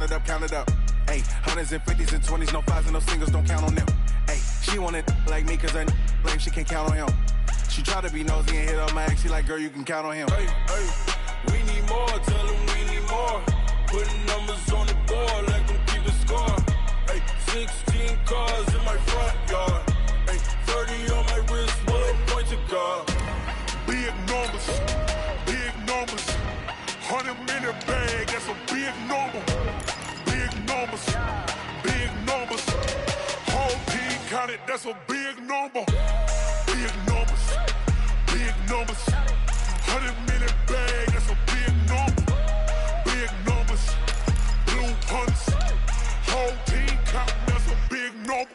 it up, count it up. Hey, hundreds and fifties and 20s, no fives and no singles, don't count on them. Hey, she wanted like me cause her blame, she can't count on him. She try to be nosy and hit up my ex, she like, girl, you can count on him. Hey, we need more, tell them we need more. Putting numbers on the board, let them keep the score. Hey, 16 cars in my front yard. Hey, 30 on my wrist, one point to guard. Big numbers, 100-minute bag, that's a big number. Big numbers, whole team counted, that's a big number. Big numbers, 100-minute bag, that's a big number. Big numbers, blue hunts, whole team counting, that's a big number.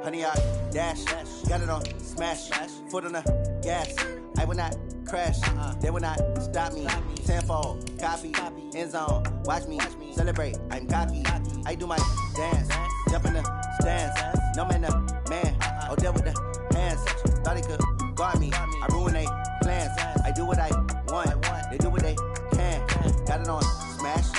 Honey, I dash, got it on smash, foot on the gas. I will not crash, they will not stop me. Tenfold, copy, end zone, watch me celebrate. I'm cocky, I do my dance, jump in the stands. No man, oh, deal with the hands. Thought he could guard me, I ruin they plans. I do what I want, they do what they can. Got it on smash,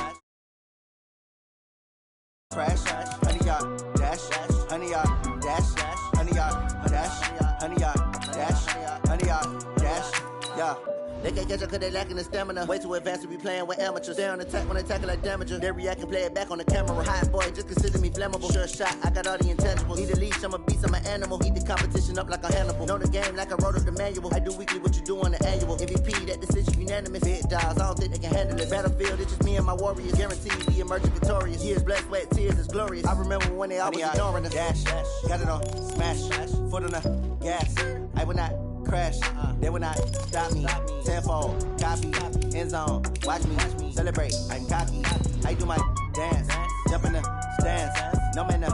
crash, honey, y'all dash, honey, y'all dash, honey, y'all dash, honey, y'all dash, honey, y'all dash, yeah. They can't catch up cause they lacking the stamina. Way too advanced to be playing with amateurs. Stay on attack when they tackle like damager. They react and play it back on the camera. Hot boy, just consider me flammable. Sure shot, I got all the intangibles. Need a leash, I'm a beast, I'm an animal. Eat the competition up like a Hannibal. Know the game like I wrote up the manual. I do weekly what you do on the annual. MVP, that decision unanimous. Hit dials, I don't think they can handle it. Battlefield, it's just me and my warriors. Guaranteed be emerging victorious. Years, blood, sweat, tears, is glorious. I remember when they always ignoring us. Dash, got it on smash, foot on the gas. I will not crash, they will not stop me. Tenfold, copy, end zone, watch me celebrate. I'm cocky, I do my dance, jump in the stands. No man,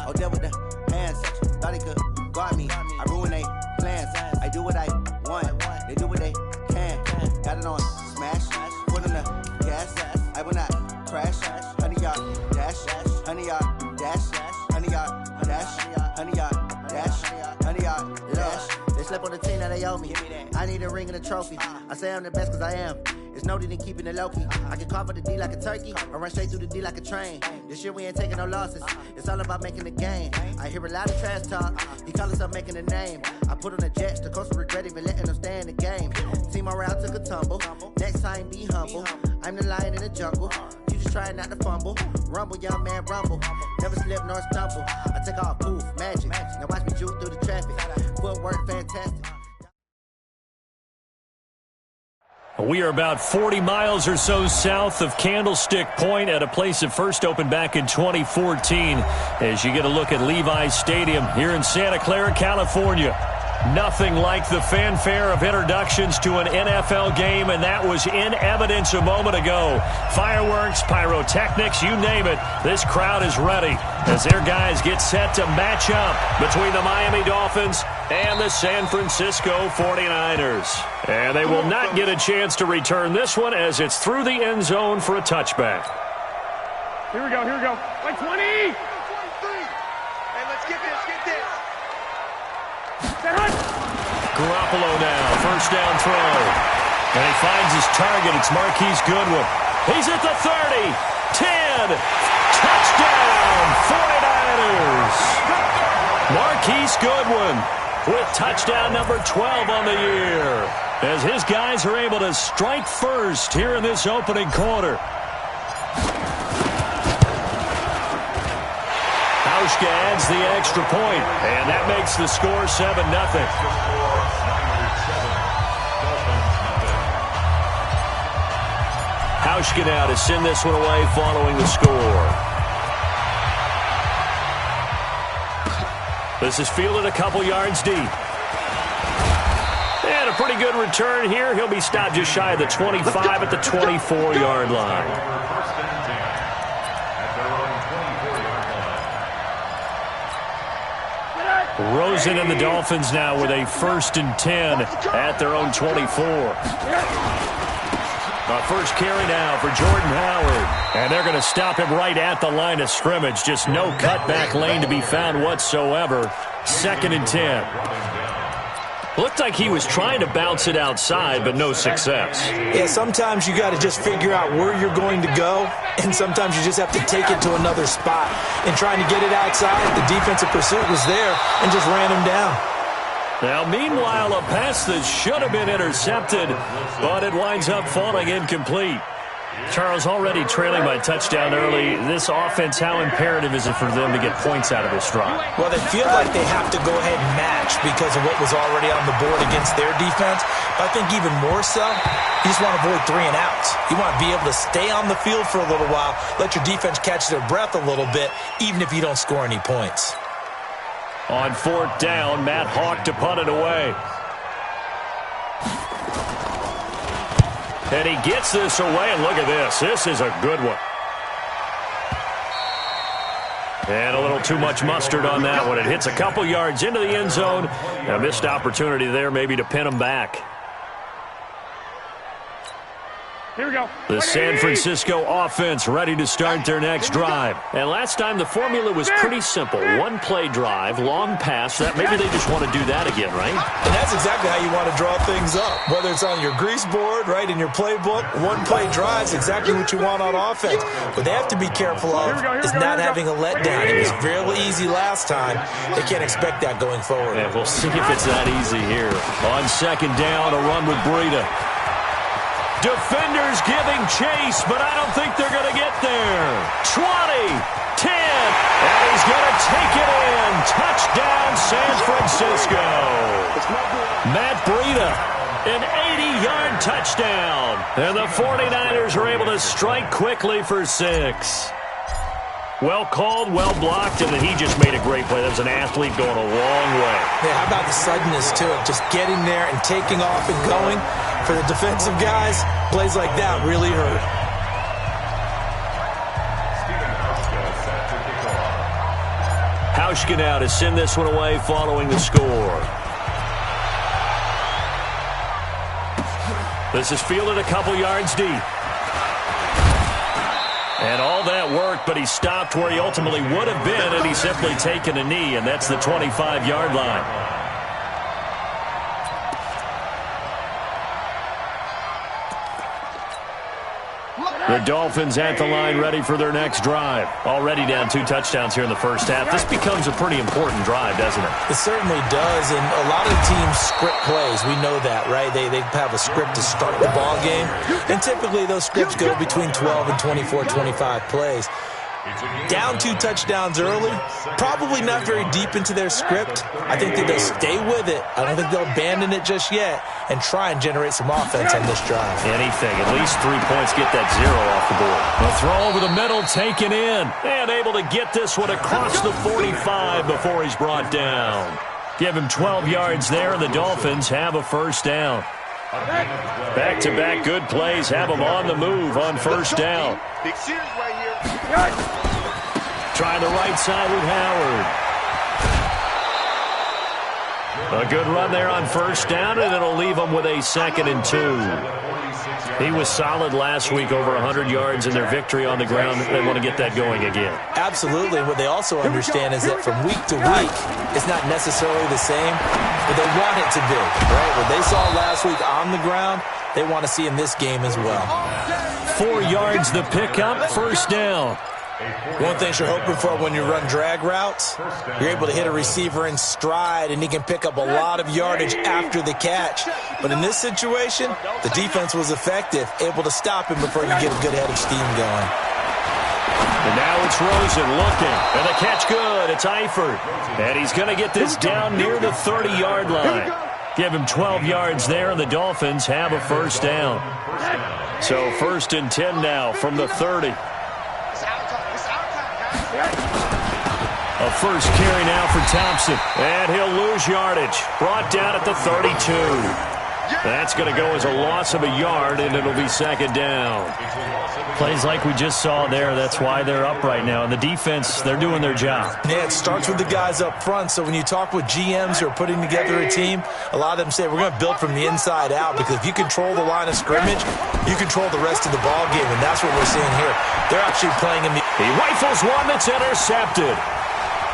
oh, deal with the hands. Thought he could guard me, I ruin they plans. I do what I want, they do what they can. Got it on smash, foot on the gas. I will not crash, honey, y'all dash, honey, y'all dash, honey, y'all dash, honey, y'all dash, honey, y'all dash. They slept on the team that they owe me. I need a ring and a trophy. I say I'm the best cause I am. It's no need in keeping it low-key. I can carve up the D like a turkey or run straight through the D like a train. This year we ain't taking no losses. It's all about making the game. I hear a lot of trash talk. He call himself making a name. I put on the Jets. The coach will regret even letting them stay in the game. Team morale took a tumble. Next time be humble. I'm the lion in the jungle. You just trying not to fumble. Rumble, young man, rumble. Never slip nor stumble. I take off, poof, magic. Now watch me juke through the traffic. Footwork fantastic. We are about 40 miles or so south of Candlestick Point at a place that first opened back in 2014 as you get a look at Levi's Stadium here in Santa Clara, California. Nothing like the fanfare of introductions to an NFL game, and that was in evidence a moment ago. Fireworks, pyrotechnics, you name it. This crowd is ready as their guys get set to match up between the Miami Dolphins and the San Francisco 49ers. And they will not get a chance to return this one as it's through the end zone for a touchback. Here we go. 120! Hey, let's get this. Garoppolo now, first down throw. And he finds his target. It's Marquise Goodwin. He's at the 30, 10, touchdown, 49ers. Marquise Goodwin with touchdown number 12 on the year as his guys are able to strike first here in this opening quarter. Hauschka adds the extra point, and that makes the score 7-0. Hauschka now to send this one away following the score. This is fielded a couple yards deep. And a pretty good return here. He'll be stopped just shy of the 25 at the 24-yard line. Rosen and the Dolphins now with a 1st and 10 at their own 24. A first carry now for Jordan Howard. And they're going to stop him right at the line of scrimmage. Just no cutback lane to be found whatsoever. 2nd and 10. Looked like he was trying to bounce it outside, but no success. Yeah, sometimes you got to just figure out where you're going to go, and sometimes you just have to take it to another spot. And trying to get it outside, the defensive pursuit was there and just ran him down. Now, meanwhile, a pass that should have been intercepted, but it winds up falling incomplete. Charles, already trailing by touchdown early. This offense, how imperative is it for them to get points out of this drive? Well, they feel like they have to go ahead and match because of what was already on the board against their defense. But I think even more so, you just want to avoid 3 and outs. You want to be able to stay on the field for a little while, let your defense catch their breath a little bit, even if you don't score any points. On 4th down, Matt Hawk to punt it away. And he gets this away, and look at this. This is a good one. And a little too much mustard on that one. It hits a couple yards into the end zone. A missed opportunity there maybe to pin him back. Here we go. The San Francisco offense ready to start their next drive. And last time the formula was pretty simple. 1-play drive, long pass. That maybe they just want to do that again, right? And that's exactly how you want to draw things up. Whether it's on your grease board, right, in your playbook, 1-play drive is exactly what you want on offense. What they have to be careful of is not having a letdown. It was fairly easy last time. They can't expect that going forward. And we'll see if it's that easy here. On 2nd down, a run with Breida. Defenders giving chase, but I don't think they're going to get there. 20, 10, and he's going to take it in. Touchdown, San Francisco. Matt Breida, an 80-yard touchdown. And the 49ers are able to strike quickly for 6. Well called, well blocked, and then he just made a great play. That was an athlete going a long way. Yeah, how about the suddenness to it? Just getting there and taking off and going. For the defensive guys, plays like that really hurt. Hauschka now to send this one away following the score. This is fielded a couple yards deep. And all that worked, but he stopped where he ultimately would have been, and he's simply taken a knee, and that's the 25-yard line. The Dolphins at the line ready for their next drive. Already down 2 touchdowns here in the first half. This becomes a pretty important drive, doesn't it? It certainly does, and a lot of teams script plays. We know that, right? They have a script to start the ball game, and typically those scripts go between 12 and 24, 25 plays. Down 2 touchdowns early, probably not very deep into their script. I think that they'll stay with it. I don't think they'll abandon it just yet and try and generate some offense on this drive. Anything. At least 3 points, get that 0 off the board. A throw over the middle, taken in. And able to get this one across the 45 before he's brought down. Give him 12 yards there, and the Dolphins have a first down. Back-to-back good plays have them on the move on first down. Big series right here. Trying the right side with Howard. A good run there on first down, and it'll leave them with a 2nd and 2. He was solid last week, over 100 yards in their victory on the ground. They want to get that going again. Absolutely. What they also understand is that from week to week, it's not necessarily the same, but they want it to be, right? What they saw last week on the ground, they want to see in this game as well. 4 yards the pickup, first down. One thing you're hoping for when you run drag routes, you're able to hit a receiver in stride, and he can pick up a lot of yardage after the catch. But in this situation, the defense was effective, able to stop him before you get a good head of steam going. And now it's Rosen looking, and the catch good. It's Eifert, and he's going to get this down near the 30-yard line. Give him 12 yards there, and the Dolphins have a first down. So 1st and 10 now from the 30. A first carry now for Thompson, and he'll lose yardage. Brought down at the 32. That's going to go as a loss of a yard, and it'll be second down. Plays like we just saw there. That's why they're up right now. And the defense, they're doing their job. Yeah, it starts with the guys up front. So when you talk with GMs who are putting together a team, a lot of them say we're going to build from the inside out, because if you control the line of scrimmage, you control the rest of the ball game, and that's what we're seeing here. They're actually playing in the... He rifles one that's intercepted.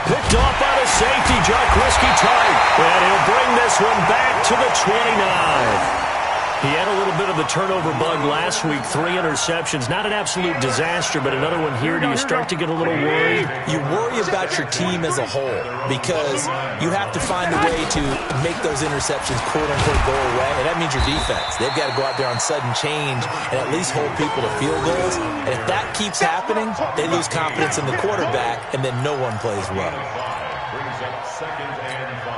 Picked off by the safety, Jarkowski Tart. And he'll bring this one back to the 29. He had a little bit of the turnover bug last week, 3 interceptions. Not an absolute disaster, but another one here. Do you start to get a little worried? You worry about your team as a whole, because you have to find a way to make those interceptions quote-unquote go away, and that means your defense. They've got to go out there on sudden change and at least hold people to field goals. And if that keeps happening, they lose confidence in the quarterback, and then no one plays well. Brings up 2nd and 5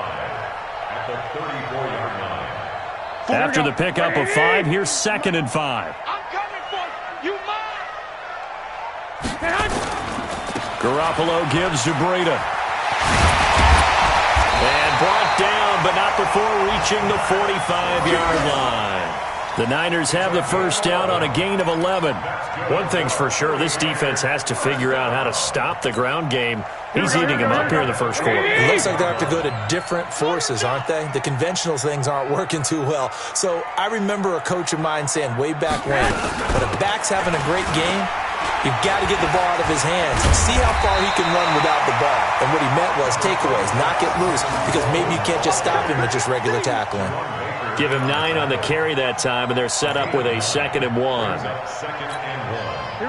at the 34-yard line. After the pickup of 5, here's 2nd and 5. I'm coming for you. You mine. Garoppolo gives to Breida. And brought down, but not before reaching the 45-yard line. The Niners have the first down on a gain of 11. One thing's for sure, this defense has to figure out how to stop the ground game. He's eating them up here in the first quarter. It looks like they have to go to different forces, aren't they? The conventional things aren't working too well. So I remember a coach of mine saying way back when a back's having a great game, you've got to get the ball out of his hands and see how far he can run without the ball. And what he meant was takeaways, knock it loose, because maybe you can't just stop him with just regular tackling. Give him 9 on the carry that time, and they're set up with a 2nd and 1.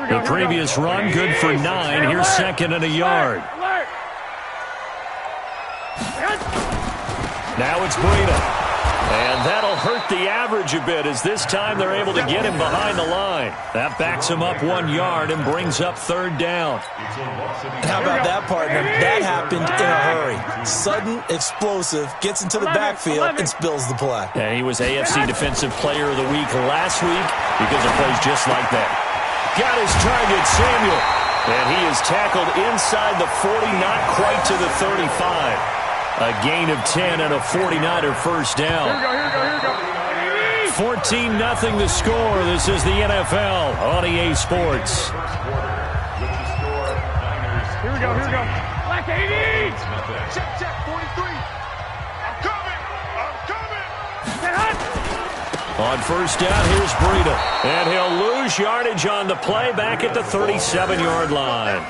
The previous run, good for 9. Here's 2nd and a yard. Now it's Breida. And that'll hurt the average a bit, as this time they're able to get him behind the line. That backs him up 1 yard and brings up 3rd down. How about that, partner? That happened in a hurry. Sudden, explosive, gets into the backfield and spills the play. And he was AFC Defensive Player of the Week last week because of plays just like that. Got his target, Samuel. And he is tackled inside the 40, not quite to the 35. A gain of 10 and a 49er first down. Here we go. 14-0 the score. This is the NFL on EA Sports. Here we go. Black 80. Check, 43. I'm coming. On first down, here's Breida. And he'll lose yardage on the play back at the 37-yard line.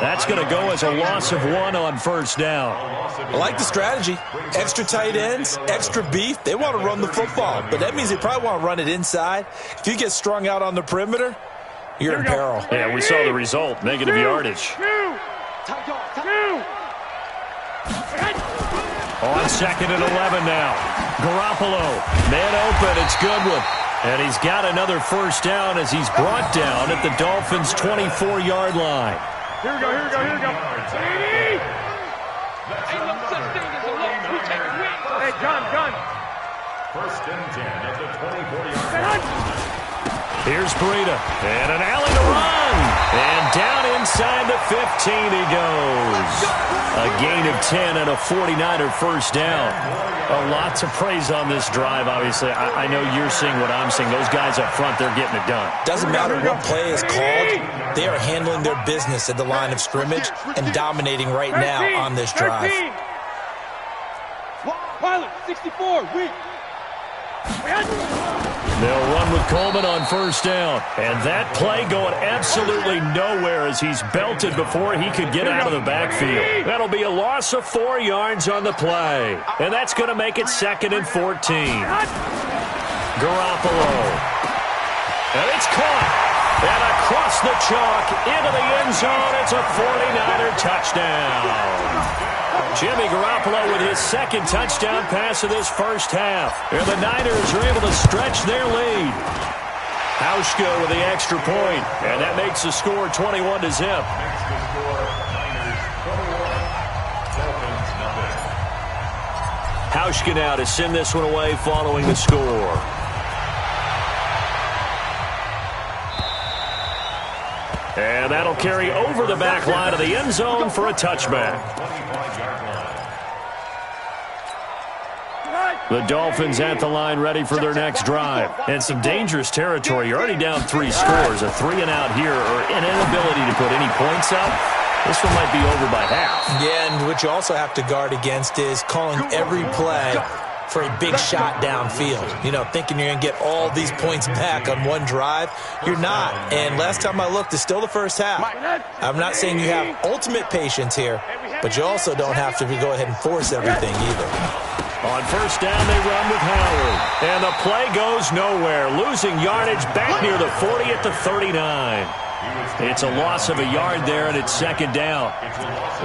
That's going to go as a loss of 1 on first down. I like the strategy. Extra tight ends, extra beef. They want to run the football, but that means they probably want to run it inside. If you get strung out on the perimeter, you're in peril. Yeah, we saw the result. Negative yardage. On 2nd and 11 now. Garoppolo, man open, it's Goodwin. And he's got another first down as he's brought down at the Dolphins' 24-yard line. Here we go. Ain't no such thing as a loss. We take a win. Hey, gun. 1st and 10 at the 24-yard line. Here's Breida. And an alley to run. And down inside the 15 he goes. A gain of 10 and a 49er first down. Lots of praise on this drive, obviously. I know you're seeing what I'm seeing. Those guys up front, they're getting it done. Doesn't matter what play is called. They are handling their business at the line of scrimmage and dominating right now on this drive. Pilot, 64, weak. They'll run with Coleman on first down. And that play going absolutely nowhere as he's belted before he could get out of the backfield. That'll be a loss of 4 yards on the play. And that's going to make it 2nd and 14. Garoppolo. And it's caught. And across the chalk into the end zone. It's a 49er touchdown. Jimmy Garoppolo with his 2nd touchdown pass of this first half. And the Niners are able to stretch their lead. Hauschka with the extra point, and that makes the score 21-0. Hauschka now to send this one away following the score. And that'll carry over the back line of the end zone for a touchback. The Dolphins at the line ready for their next drive. And some dangerous territory. You're already down 3 scores. A 3-and-out here or an inability to put any points up. This one might be over by half. Yeah, and what you also have to guard against is calling every play for a big shot downfield. You know, thinking you're going to get all these points back on one drive. You're not. And last time I looked, it's still the first half. I'm not saying you have ultimate patience here, but you also don't have to go ahead and force everything either. On first down, they run with Howard. And the play goes nowhere. Losing yardage back near the 40 at the 39. It's a loss of a yard there, and it's second down.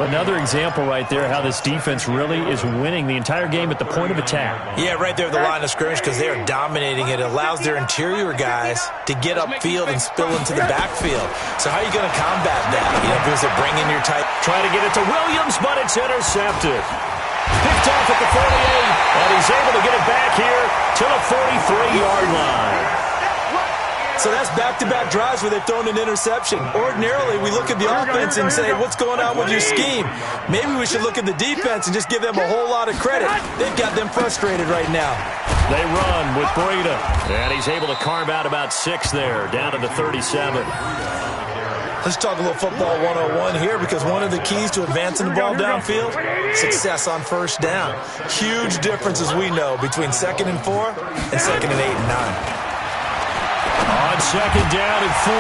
Another example right there how this defense really is winning the entire game at the point of attack. Yeah, right there at the line of scrimmage because they are dominating it. It allows their interior guys to get upfield and spill into the backfield. So how are you going to combat that? You know, because they're bringing your tight. Try to get it to Williams, but it's intercepted. Picked off at the 48, and he's able to get it back here to the 43-yard line. So that's back-to-back drives where they've thrown an interception. Ordinarily, we look at the offense and say, what's going on with your scheme? Maybe we should look at the defense and just give them a whole lot of credit. They've got them frustrated right now. They run with Breida, and he's able to carve out about 6 there, down to the 37. Let's talk a little football 101 here because one of the keys to advancing the ball downfield, success on first down. Huge difference, as we know, between 2nd and 4 and 2nd and 8 and 9. On second down and 4,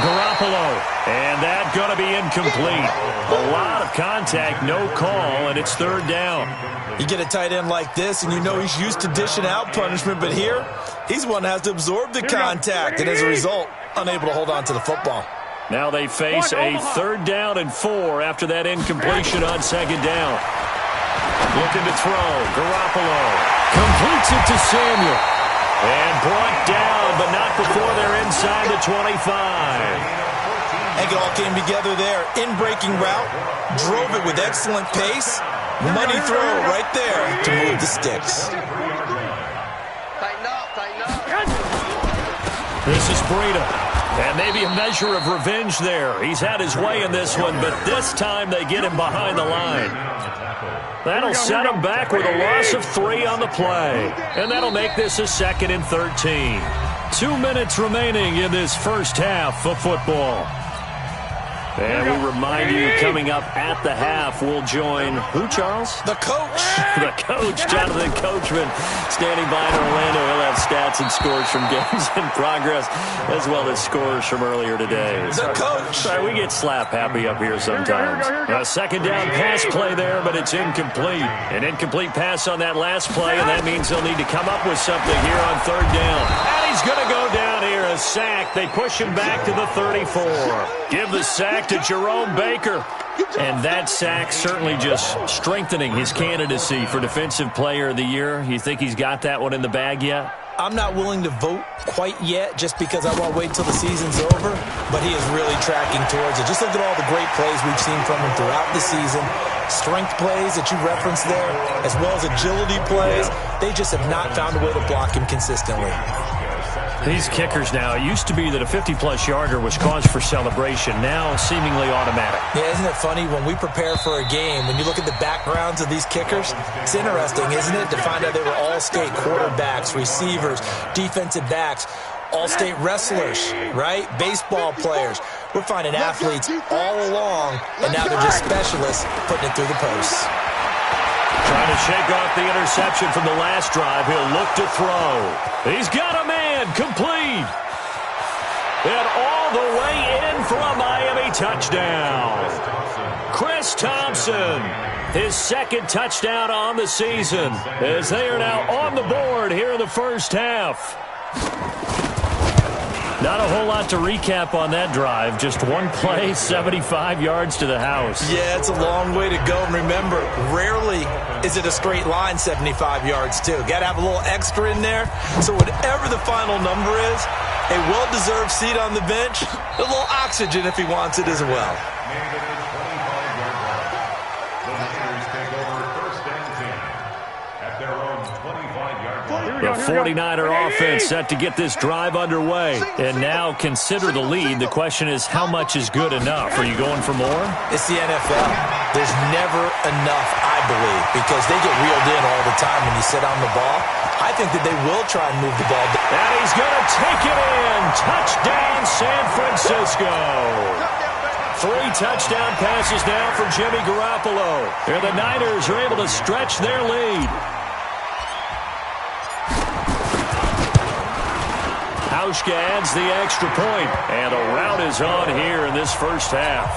Garoppolo, and that's going to be incomplete. A lot of contact, no call, and it's 3rd down. You get a tight end like this, and you know he's used to dishing out punishment, but here, he's one that has to absorb the contact, and as a result, unable to hold on to the football. Now they face a 3rd down and 4 after that incompletion on second down. Looking to throw, Garoppolo completes it to Samuel. And brought down, but not before they're inside the 25. And it all came together there. In-breaking route, drove it with excellent pace. Money throw right there to move the sticks. This is Breida. And maybe a measure of revenge there. He's had his way in this one, but this time they get him behind the line. That'll set him back with a loss of 3 on the play. And that'll make this a 2nd and 13. 2 minutes remaining in this first half of football. And we remind you, coming up at the half, we'll join who, Charles? The coach. The coach, Jonathan Coachman, standing by in Orlando. He'll have stats and scores from games in progress, as well as scores from earlier today. The coach. Sorry, we get slap happy up here sometimes. A second down pass play there, but it's incomplete. An incomplete pass on that last play, and that means they'll need to come up with something here on 3rd down. And he's going to go down here, a sack. They push him back to the 34. Give the sack to Jerome Baker. And that sack certainly just strengthening his candidacy for Defensive Player of the Year. You think he's got that one in the bag yet? I'm not willing to vote quite yet just because I want to wait till the season's over, but he is really tracking towards it. Just look at all the great plays we've seen from him throughout the season. Strength plays that you referenced there, as well as agility plays. They just have not found a way to block him consistently. These kickers now, it used to be that a 50-plus yarder was cause for celebration, now seemingly automatic. Yeah, isn't it funny when we prepare for a game, when you look at the backgrounds of these kickers, it's interesting, isn't it, to find out they were all-state quarterbacks, receivers, defensive backs, all-state wrestlers, right? Baseball players. We're finding athletes all along, and now they're just specialists putting it through the posts. Trying to shake off the interception from the last drive. He'll look to throw. He's got a man complete. And all the way in for a Miami touchdown. Chris Thompson, his 2nd touchdown on the season, as they are now on the board here in the first half. Not a whole lot to recap on that drive. Just one play, 75 yards to the house. Yeah, it's a long way to go. And remember, rarely is it a straight line 75 yards, too. Got to have a little extra in there. So whatever the final number is, a well-deserved seat on the bench, a little oxygen if he wants it as well. The 49er offense set to get this drive underway. And now consider the lead. The question is, how much is good enough? Are you going for more? It's the NFL. There's never enough, I believe, because they get reeled in all the time when you sit on the ball. I think that they will try and move the ball. And he's going to take it in. Touchdown, San Francisco. 3 touchdown passes now for Jimmy Garoppolo. And the Niners are able to stretch their lead. Hauschka adds the extra point, and a rout is on here in this first half.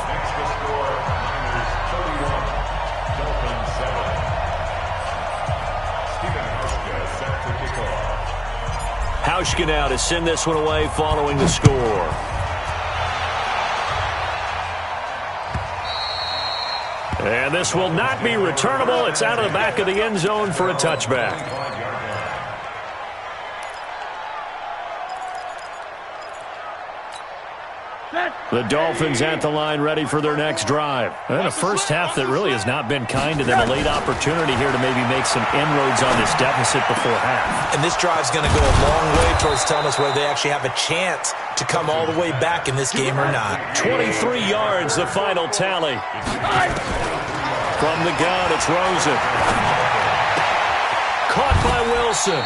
Hauschka now to send this one away following the score. And this will not be returnable. It's out of the back of the end zone for a touchback. The Dolphins at the line ready for their next drive. And a first half that really has not been kind to them. A late opportunity here to maybe make some inroads on this deficit before half. And this drive's going to go a long way towards telling us whether they actually have a chance to come all the way back in this game or not. 23 yards, the final tally. From the gun, it's Rosen. Caught by Wilson.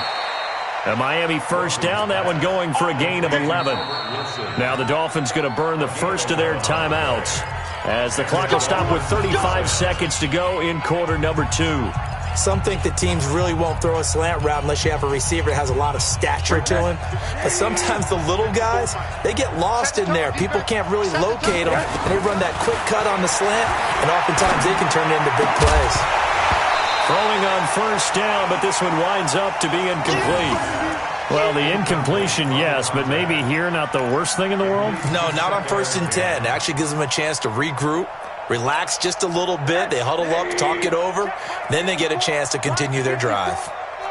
A Miami first down, that one going for a gain of 11. Now the Dolphins going to burn the first of their timeouts as the clock will stop with 35 seconds to go in quarter number 2. Some think that teams really won't throw a slant route unless you have a receiver that has a lot of stature to him. But sometimes the little guys, they get lost in there. People can't really locate them, and they run that quick cut on the slant, and oftentimes they can turn it into big plays. Throwing on first down, but this one winds up to be incomplete. Well, the incompletion, yes, but maybe here not the worst thing in the world? No, not on 1st and 10. It actually gives them a chance to regroup, relax just a little bit. They huddle up, talk it over. Then they get a chance to continue their drive.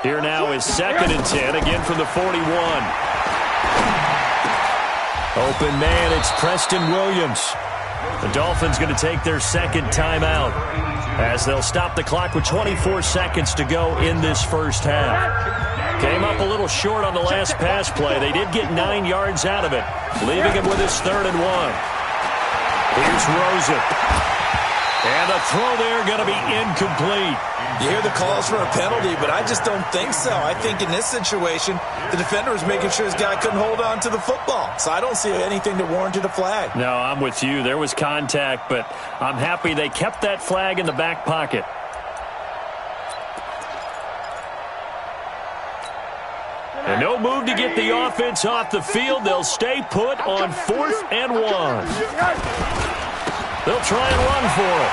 Here now is 2nd and 10, again from the 41. Open man, it's Preston Williams. The Dolphins going to take their second timeout as they'll stop the clock with 24 seconds to go in this first half. Came up a little short on the last pass play. They did get 9 yards out of it, leaving him with his 3rd and 1. Here's Rosen. And the throw there going to be incomplete. You hear the calls for a penalty, but I just don't think so. I think in this situation, the defender was making sure his guy couldn't hold on to the football. So I don't see anything that warranted a flag. No, I'm with you. There was contact, but I'm happy they kept that flag in the back pocket. And no move to get the offense off the field. They'll stay put on 4th and 1. They'll try and run for it.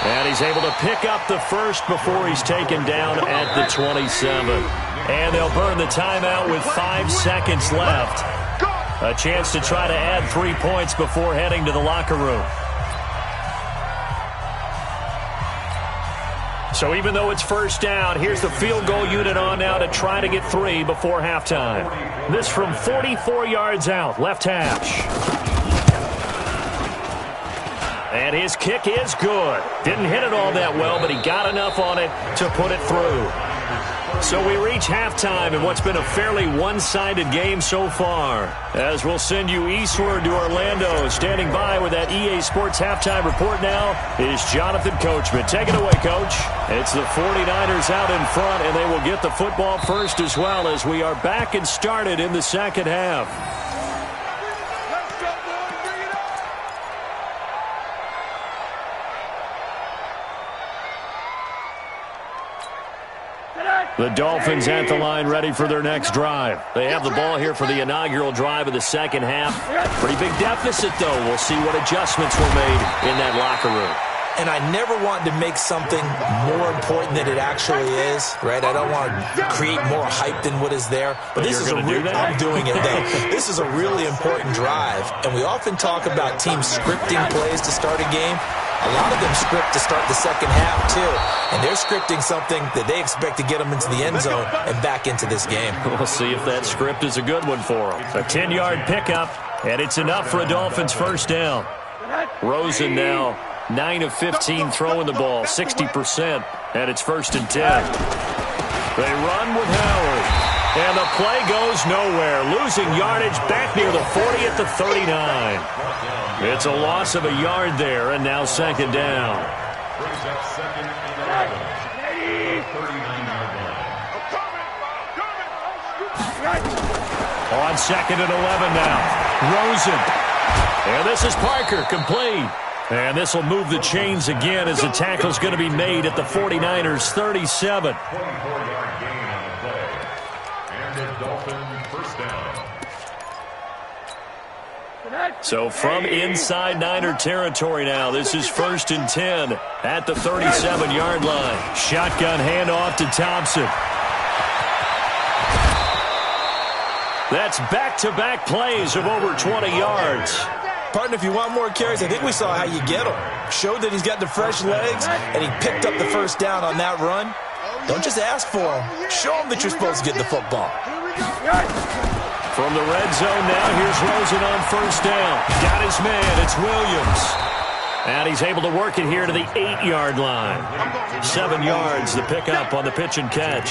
And he's able to pick up the first before he's taken down at the 27. And they'll burn the timeout with 5 seconds left. A chance to try to add 3 points before heading to the locker room. So even though it's first down, here's the field goal unit on now to try to get 3 before halftime. This from 44 yards out, left hash. And his kick is good. Didn't hit it all that well, but he got enough on it to put it through. So we reach halftime in what's been a fairly one-sided game so far. As we'll send you eastward to Orlando. Standing by with that EA Sports halftime report now is Jonathan Coachman. Take it away, Coach. It's the 49ers out in front, and they will get the football first as well as we are back and started in the second half. The Dolphins at the line ready for their next drive. They have the ball here for the inaugural drive of the second half. Pretty big deficit, though. We'll see what adjustments were made in that locker room. And I never want to make something more important than it actually is, right? I don't want to create more hype than what is there. But this is I'm doing it, though. This is a really important drive. And we often talk about teams scripting plays to start a game. A lot of them script to start the second half, too. And they're scripting something that they expect to get them into the end zone and back into this game. We'll see if that script is a good one for them. A 10-yard pickup, and it's enough for a Dolphins first down. Rosen now 9 of 15 throwing the ball, 60%, and it's 1st and 10. They run with Howard. And the play goes nowhere. Losing yardage back near the 40 at the 39. It's a loss of a yard there, and now second down. Brings up second and 11. 39-yard line. On second and 11 now. Rosen. And this is Parker, complete. And this will move the chains again as the tackle's going to be made at the 49ers' 37. 24-yard gain on the play. And the Dolphin first down. So from inside Niner territory now, this is 1st and 10 at the 37-yard line. Shotgun handoff to Thompson. That's back-to-back plays of over 20 yards. Partner, if you want more carries, I think we saw how you get them. Showed that he's got the fresh legs, and he picked up the first down on that run. Don't just ask for him. Show him that you're supposed to get the football. From the red zone now, here's Rosen on first down. Got his man, it's Williams. And he's able to work it here to the 8-yard line. 7 yards, the pickup on the pitch and catch.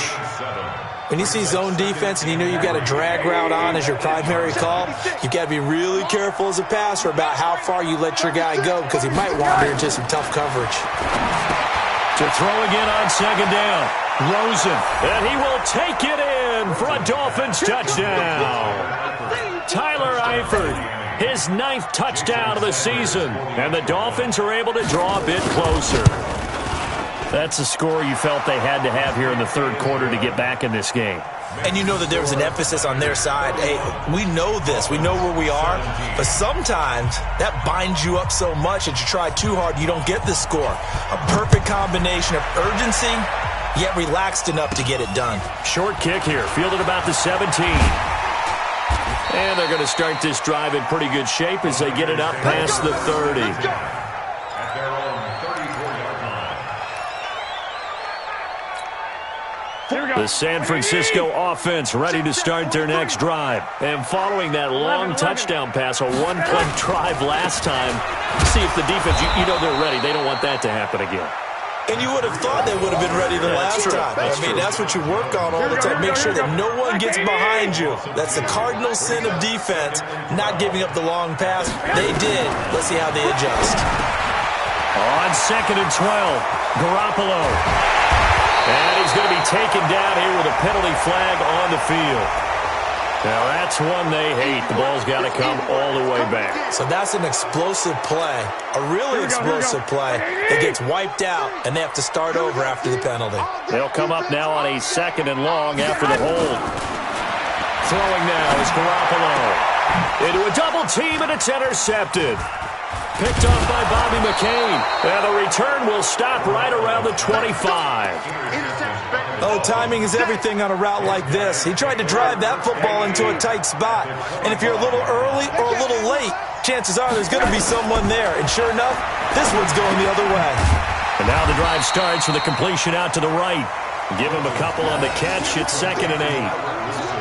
When you see zone defense and you know you've got a drag route on as your primary call, you've got to be really careful as a passer about how far you let your guy go because he might wander into some tough coverage. To throw again on second down, Rosen. And he will take it in for a Dolphins touchdown. Tyler Eifert, his 9th touchdown of the season. And the Dolphins are able to draw a bit closer. That's a score you felt they had to have here in the third quarter to get back in this game. And you know that there was an emphasis on their side. Hey, we know this. We know where we are. But sometimes that binds you up so much that you try too hard, you don't get the score. A perfect combination of urgency, yet relaxed enough to get it done. Short kick here, fielded about the 17. And they're going to start this drive in pretty good shape as they get it up past the 30. The San Francisco offense ready to start their next drive. And following that long touchdown pass, a one-play drive last time, see if the defense, you know they're ready. They don't want that to happen again. And you would have thought they would have been ready the last time. That's what you work on all the time. Make sure that no one gets behind you. That's the cardinal sin of defense, not giving up the long pass. They did. Let's see how they adjust. On second and 12, Garoppolo. And he's going to be taken down here with a penalty flag on the field. Now that's one they hate. The ball's got to come all the way back. So that's an explosive play, a really explosive play that gets wiped out, and they have to start over after the penalty. They'll come up now on a second and long after the hold. Throwing now is Garoppolo. Into a double team, and it's intercepted. Picked off by Bobby McCain. And the return will stop right around the 25. Oh, timing is everything on a route like this. He tried to drive that football into a tight spot. And if you're a little early or a little late, chances are there's going to be someone there. And sure enough, this one's going the other way. And now the drive starts with a completion out to the right. Give him a couple on the catch. It's 2nd and 8.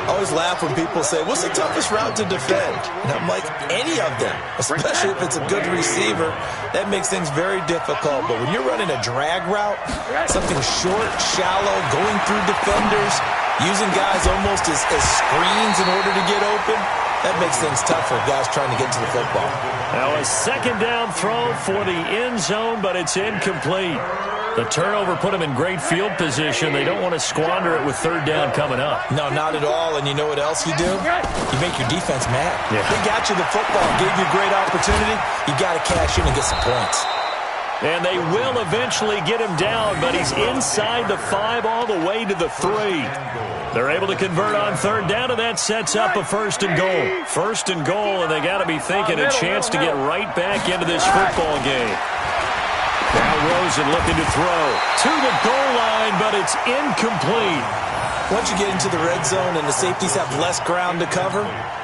I always laugh when people say, what's the toughest route to defend? And I'm like, any of them, especially if it's a good receiver. That makes things very difficult. But when you're running a drag route, something short, shallow, going through defenders, using guys almost as screens in order to get open, that makes things tough for guys trying to get to the football. Now a second down throw for the end zone, but it's incomplete. The turnover put them in great field position. They don't want to squander it with third down coming up. No, not at all. And you know what else you do? You make your defense mad. Yeah. They got you the football, gave you a great opportunity. You got to cash in and get some points. And they will eventually get him down, but he's inside the 5 all the way to the 3. They're able to convert on third down, and that sets up a 1st and goal. 1st and goal, and they got to be thinking a chance to get right back into this football game. Now Rosen looking to throw to the goal line, but it's incomplete. Once you get into the red zone and the safeties have less ground to cover,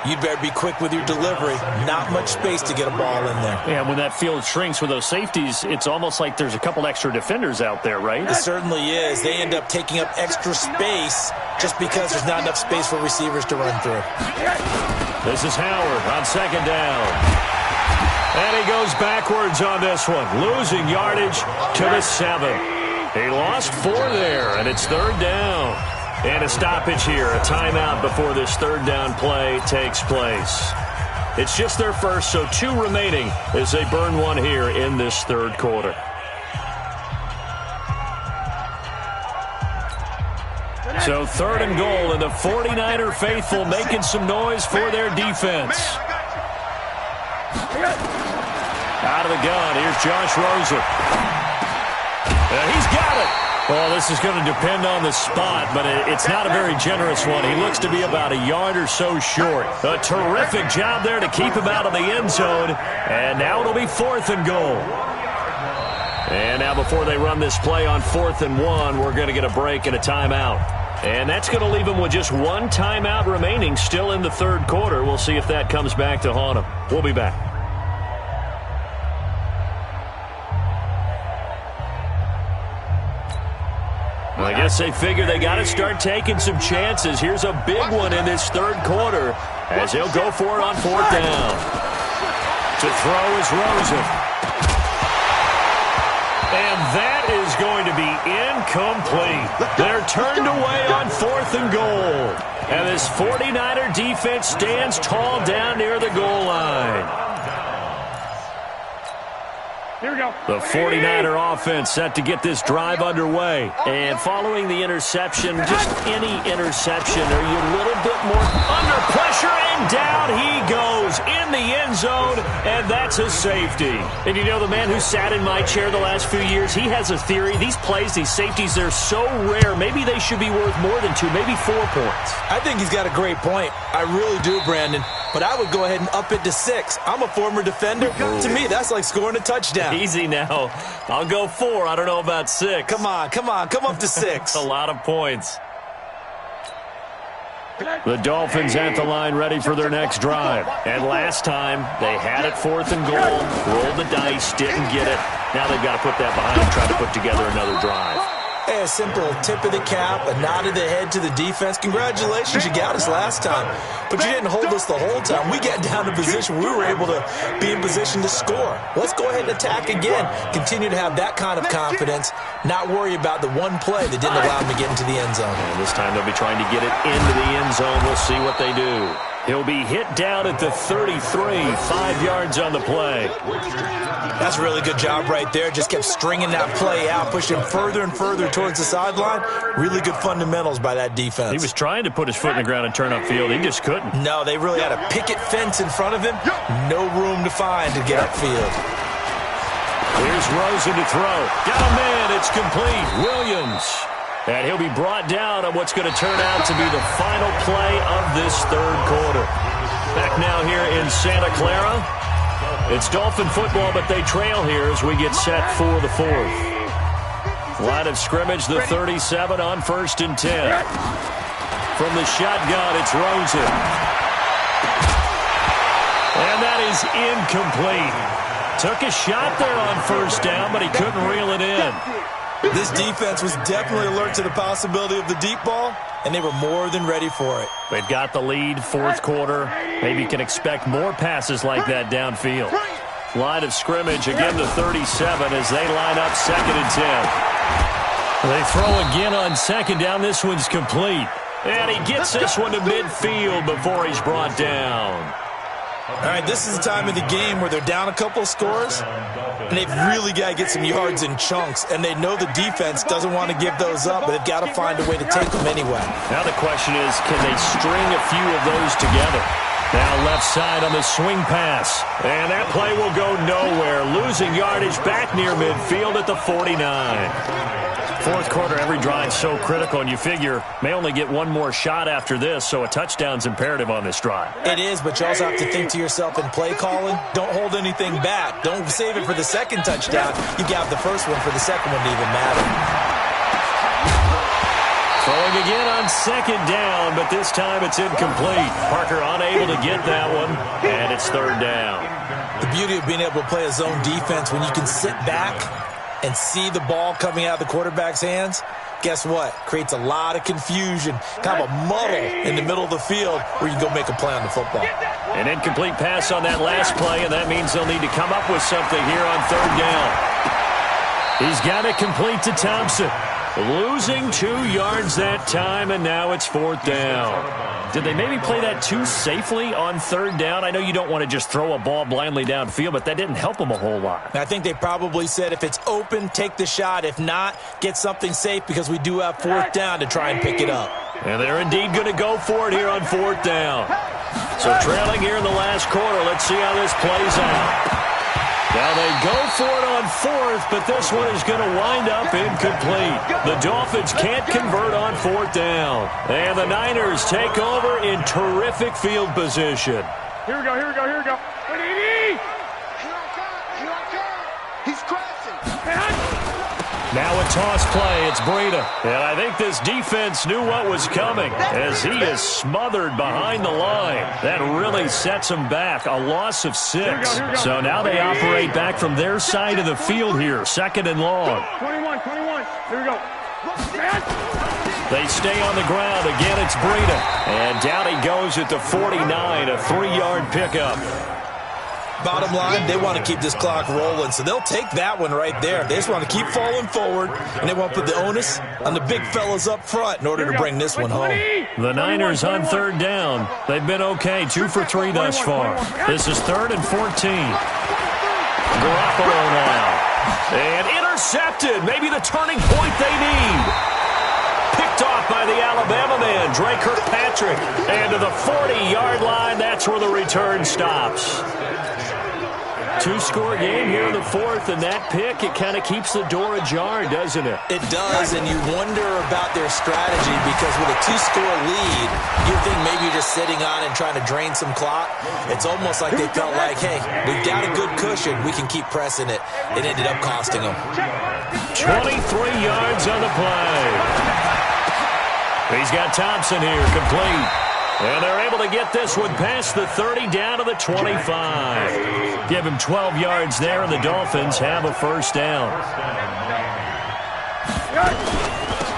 you'd better be quick with your delivery. Not much space to get a ball in there. Yeah, when that field shrinks with those safeties, it's almost like there's a couple extra defenders out there, right? It certainly is. They end up taking up extra space just because there's not enough space for receivers to run through. This is Howard on second down. And he goes backwards on this one, losing yardage to the 7. He lost 4 there, and it's third down. And a stoppage here, a timeout before this third down play takes place. It's just their first, so 2 remaining as they burn one here in this third quarter. So 3rd and goal, and the 49er faithful making some noise for their defense. Out of the gun, here's Josh Rosen. He's got it. Well, this is going to depend on the spot, but it's not a very generous one. He looks to be about a yard or so short. A terrific job there to keep him out of the end zone. And now it'll be 4th and goal. And now before they run this play on 4th and 1, we're going to get a break and a timeout. And that's going to leave him with just 1 timeout remaining still in the third quarter. We'll see if that comes back to haunt him. We'll be back. Well, I guess they figure they got to start taking some chances. Here's a big one in this third quarter as he'll go for it on 4th down. To throw is Rosen. And that is going to be incomplete. They're turned away on 4th and goal. And this 49er defense stands tall down near the goal line. Here we go. The 49er offense set to get this drive underway. And following the interception, just any interception, are you a little bit more under pressure? And down he goes in the end zone, and that's a safety. And you know, the man who sat in my chair the last few years, he has a theory. These plays, these safeties, they're so rare. Maybe they should be worth more than 2, maybe 4 points. I think he's got a great point. I really do, Brandon. But I would go ahead and up it to 6. I'm a former defender. To me, that's like scoring a touchdown. Easy now. I'll go 4. I don't know about 6. Come on. Come up to 6. A lot of points. The Dolphins at the line ready for their next drive. And last time, they had it 4th and goal, rolled the dice, didn't get it. Now they've got to put that behind and try to put together another drive. Hey, a simple tip of the cap, a nod of the head to the defense. Congratulations, you got us last time. But you didn't hold us the whole time. We got down to position. We were able to be in position to score. Let's go ahead and attack again. Continue to have that kind of confidence. Not worry about the one play that didn't allow them to get into the end zone. And this time they'll be trying to get it into the end zone. We'll see what they do. He'll be hit down at the 33, 5 yards on the play. That's a really good job right there. Just kept stringing that play out, pushing further and further towards the sideline. Really good fundamentals by that defense. He was trying to put his foot in the ground and turn upfield. He just couldn't. No, they really had a picket fence in front of him. No room to find to get upfield. Here's Rosen to throw. Got a man. It's complete. Williams. And he'll be brought down on what's going to turn out to be the final play of this third quarter. Back now here in Santa Clara. It's Dolphin football, but they trail here as we get set for the 4th. Line of scrimmage, the 37 on 1st and 10. From the shotgun, it's Rosen. And that is incomplete. Took a shot there on 1st down, but he couldn't reel it in. This defense was definitely alert to the possibility of the deep ball, and they were more than ready for it. They've got the lead, 4th quarter. Maybe can expect more passes like that downfield. Line of scrimmage, again the 37 as they line up 2nd and 10. They throw again on 2nd down. This one's complete. And he gets this one to midfield before he's brought down. All right, this is the time of the game where they're down a couple of scores, and they've really got to get some yards in chunks, and they know the defense doesn't want to give those up, but they've got to find a way to take them anyway. Now the question is, can they string a few of those together? Now left side on the swing pass, and that play will go nowhere. Losing yardage back near midfield at the 49. 4th quarter, every drive so critical, and you figure may only get one more shot after this, so a touchdown's imperative on this drive. It is, but you also have to think to yourself in play calling, don't hold anything back. Don't save it for the 2nd touchdown. You got the 1st one for the 2nd one to even matter. Throwing again on 2nd down, but this time it's incomplete. Parker unable to get that one, and it's 3rd down. The beauty of being able to play a zone defense when you can sit back and see the ball coming out of the quarterback's hands, guess what? Creates a lot of confusion, kind of a muddle in the middle of the field where you can go make a play on the football. An incomplete pass on that last play, and that means they'll need to come up with something here on 3rd down. He's got it complete to Thompson. Losing 2 yards that time, and now it's 4th down. Did they maybe play that too safely on 3rd down? I know you don't want to just throw a ball blindly downfield, but that didn't help them a whole lot. I think they probably said if it's open, take the shot. If not, get something safe because we do have 4th down to try and pick it up. And they're indeed going to go for it here on 4th down. So trailing here in the last quarter, let's see how this plays out. Now they go for it on 4th, but this one is going to wind up incomplete. The Dolphins can't convert on 4th down. And the Niners take over in terrific field position. Here we go, here we go, here we go. He's crashing. Now a toss play. It's Breida. And I think this defense knew what was coming as he is smothered behind the line. That really sets him back. A loss of 6. So now they operate back from their side of the field here. 2nd and long. 21. Here we go. They stay on the ground. Again, it's Breida. And down he goes at the 49. A 3-yard pickup. Bottom line, they want to keep this clock rolling, so they'll take that one right there. They just want to keep falling forward, and they want to put the onus on the big fellas up front in order to bring this one home. The Niners on 3rd down. They've been okay, 2 for 3 thus far. This is 3rd and 14. Garoppolo now. And intercepted. Maybe the turning point they need. Picked off by the Alabama man, Dre Kirkpatrick. And to the 40-yard line, that's where the return stops. 2-score game here in the 4th, and that pick, it kind of keeps the door ajar, doesn't it? It does, and you wonder about their strategy because with a 2-score lead, you think maybe you're just sitting on and trying to drain some clock. It's almost like they felt like, hey, we've got a good cushion. We can keep pressing it. It ended up costing them. 23 yards on the play. He's got Thompson here, complete. And they're able to get this one past the 30 down to the 25. Give him 12 yards there, and the Dolphins have a 1st down.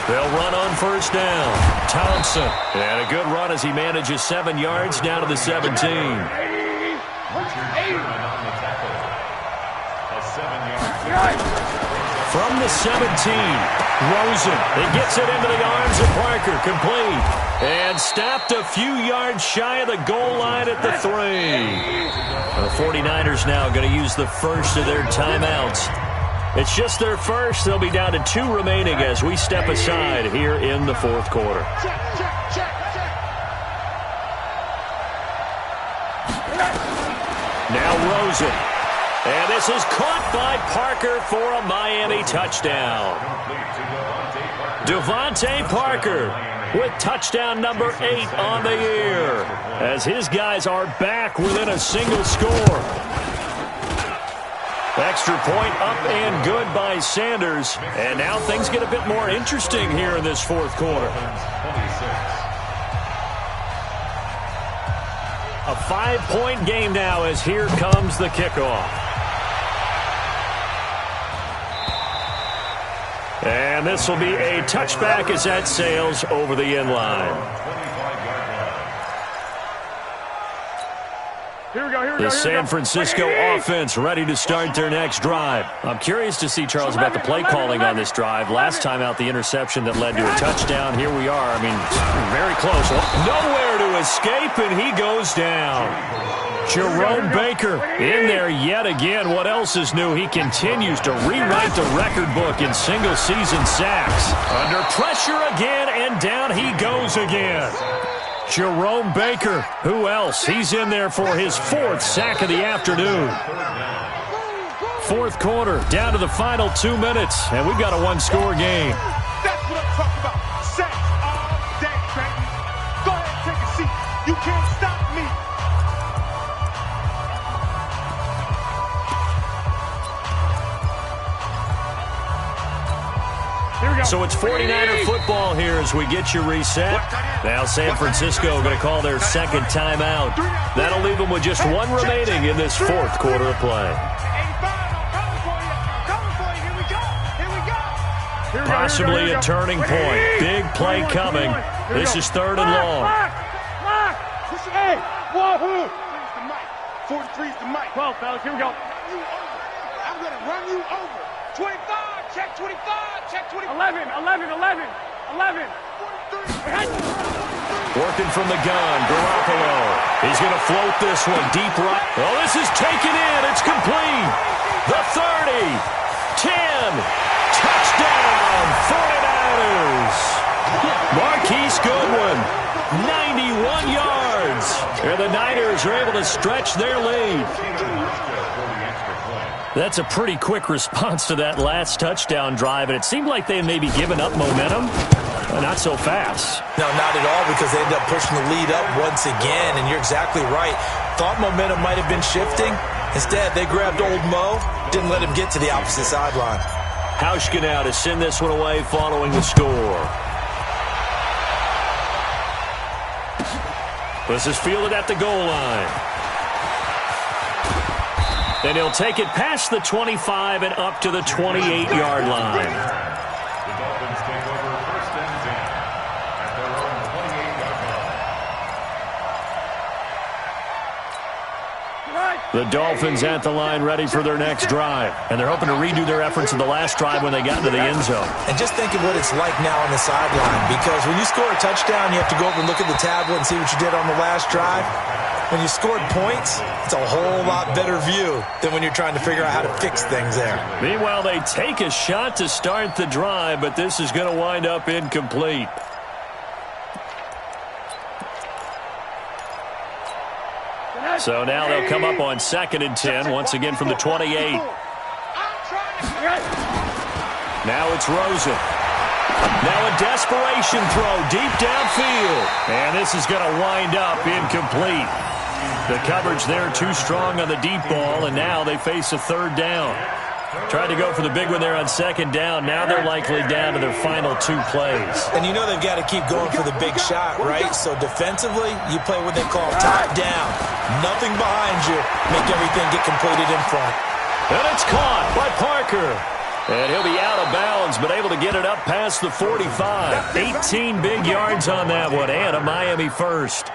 They'll run on 1st down. Thompson. And a good run as he manages 7 yards down to the 17. From the 17, Rosen. It gets it into the arms of Parker. Complete. And stopped a few yards shy of the goal line at the 3. The 49ers now going to use the first of their timeouts. It's just their first. They'll be down to 2 remaining as we step aside here in the 4th quarter. Now Rosen. And this is caught by Parker for a Miami touchdown. Devontae Parker with touchdown number 8 on the year as his guys are back within a single score. Extra point up and good by Sanders. And now things get a bit more interesting here in this 4th quarter. A 5-point game now as here comes the kickoff. And this will be a touchback as that sails over the end line. The San Francisco offense ready to start their next drive. I'm curious to see, Charles, about the play calling on this drive. Last time out, the interception that led to a touchdown. Here we are. I mean, very close. Nowhere to escape, and he goes down. Jerome Baker in there yet again. What else is new? He continues to rewrite the record book in single-season sacks. Under pressure again, and down he goes again. Jerome Baker, who else? He's in there for his 4th sack of the afternoon. 4th quarter, down to the final 2 minutes, and we've got a 1-score game. That's what I'm talking about. Sacks all day, baby. Go ahead and take a seat. You can't stop me. So it's 49er football here as we get you reset. Now San Francisco going to call their 2nd timeout. That'll leave them with just 1 remaining in this 4th quarter of play. Possibly a turning point. Big play coming. This is 3rd and long. Hey, wahoo! 43's the mic. 12, fellas, here we go. I'm going to run you over. 25, Check 25. Check 25. 11. Working from the gun, Garoppolo. He's going to float this one deep right. Oh, this is taken in. It's complete. The 30. 10. Touchdown, 49ers. Marquise Goodwin, 91 yards. And the Niners are able to stretch their lead. That's a pretty quick response to that last touchdown drive, and it seemed like they had maybe given up momentum. Not so fast. No, not at all, because they ended up pushing the lead up once again, and you're exactly right. Thought momentum might have been shifting. Instead, they grabbed old Mo, didn't let him get to the opposite sideline. Hauschka now to send this one away following the score. This is fielded at the goal line. Then he'll take it past the 25 and up to the 28-yard line. The Dolphins take over 1st and 10 at their own 28-yard line. The Dolphins at the line ready for their next drive. And they're hoping to redo their efforts in the last drive when they got into the end zone. And just think of what it's like now on the sideline, because when you score a touchdown, you have to go over and look at the tablet and see what you did on the last drive. When you scored points, it's a whole lot better view than when you're trying to figure out how to fix things there. Meanwhile, they take a shot to start the drive, but this is going to wind up incomplete. So now they'll come up on 2nd and 10, once again from the 28. Now it's Rosen. Now a desperation throw deep downfield. And this is going to wind up incomplete. The coverage there too strong on the deep ball, and now they face a 3rd down. Tried to go for the big one there on 2nd down. Now they're likely down to their final 2 plays. And you know they've got to keep going for the big shot, right? So defensively, you play what they call top down. Nothing behind you. Make everything get completed in front. And it's caught by Parker. And he'll be out of bounds, but able to get it up past the 45. 18 big yards on that one, and a Miami first.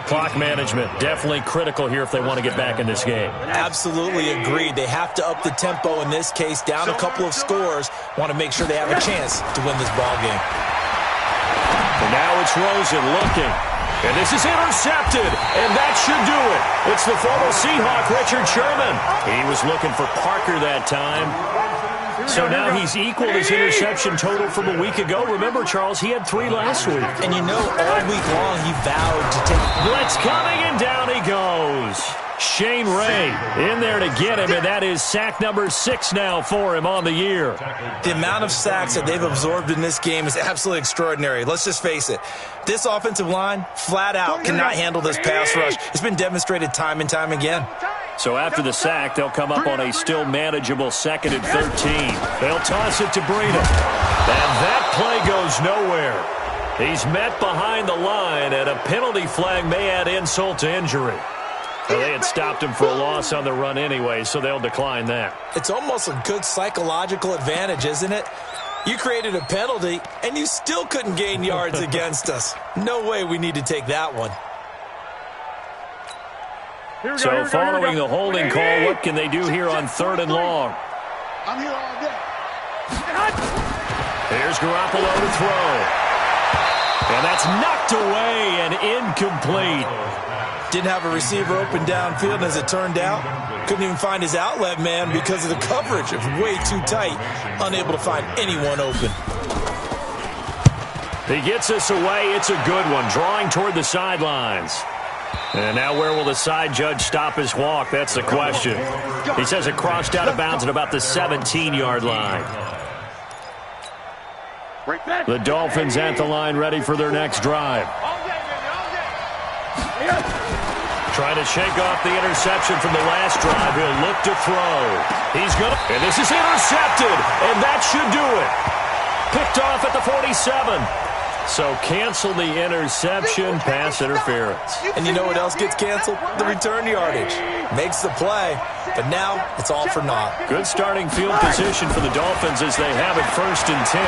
Clock management, definitely critical here if they want to get back in this game. Absolutely agreed. They have to up the tempo in this case, down a couple of scores. Want to make sure they have a chance to win this ball game. And now it's Rosen looking. And this is intercepted, and that should do it. It's the former Seahawk, Richard Sherman. He was looking for Parker that time. So now he's equaled his interception total from a week ago. Remember, Charles, he had 3 last week. And you know, all week long he vowed to take... Blitz coming, and down he goes. Shane Ray in there to get him, and that is sack number 6 now for him on the year. The amount of sacks that they've absorbed in this game is absolutely extraordinary. Let's just face it. This offensive line, flat out, cannot handle this pass rush. It's been demonstrated time and time again. So after the sack, they'll come up on a still manageable 2nd and 13. They'll toss it to Breida. And that play goes nowhere. He's met behind the line, and a penalty flag may add insult to injury. Well, they had stopped him for a loss on the run anyway, so they'll decline that. It's almost a good psychological advantage, isn't it? You created a penalty, and you still couldn't gain yards against us. No way we need to take that one. So following the holding call, what can they do here on 3rd and long? I'm here all day. Here's Garoppolo to throw. And that's knocked away and incomplete. Didn't have a receiver open downfield, and as it turned out, couldn't even find his outlet man because of the coverage. It was way too tight, unable to find anyone open. He gets us away. It's a good one, drawing toward the sidelines. And now where will the side judge stop his walk? That's the question. He says it crossed out of bounds at about the 17-yard line. The Dolphins at the line ready for their next drive. Trying to shake off the interception from the last drive. He'll look to throw. He's going to... And this is intercepted. And that should do it. Picked off at the 47. So cancel the interception, pass interference. And you know what else gets canceled? The return yardage. Makes the play, but now it's all for naught. Good starting field position for the Dolphins as they have it 1st and 10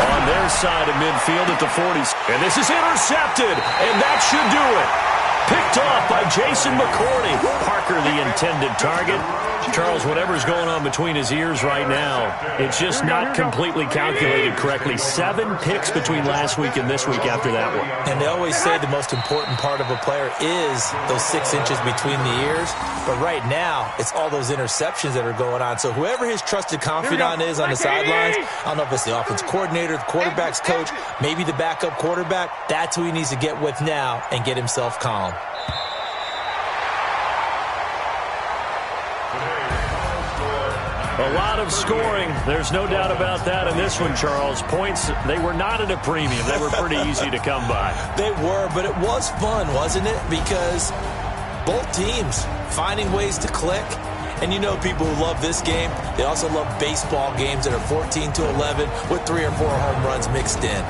on their side of midfield at the 40s. And this is intercepted, and that should do it. Picked off by Jason McCourty. Parker, the intended target. Charles, whatever's going on between his ears right now, it's just not completely calculated correctly. 7 picks between last week and this week after that one. And they always say the most important part of a player is those 6 inches between the ears. But right now, it's all those interceptions that are going on. So whoever his trusted confidant is on the sidelines, I don't know if it's the offense coordinator, the quarterback's coach, maybe the backup quarterback, that's who he needs to get with now and get himself calm. A lot of scoring. There's no doubt about that in this one, Charles. Points, they were not at a premium. They were pretty easy to come by. They were, but it was fun, wasn't it? Because both teams finding ways to click. And you know people who love this game, they also love baseball games that are 14-11 with 3 or 4 home runs mixed in.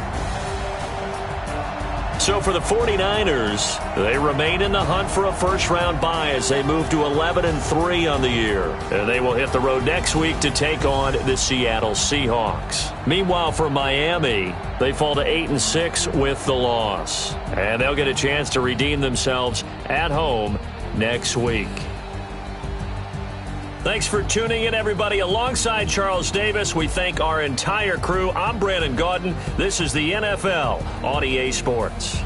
So for the 49ers, they remain in the hunt for a first-round bye as they move to 11-3 on the year. And they will hit the road next week to take on the Seattle Seahawks. Meanwhile, for Miami, they fall to 8-6 with the loss. And they'll get a chance to redeem themselves at home next week. Thanks for tuning in, everybody. Alongside Charles Davis, we thank our entire crew. I'm Brandon Gaudin. This is the NFL on EA Sports.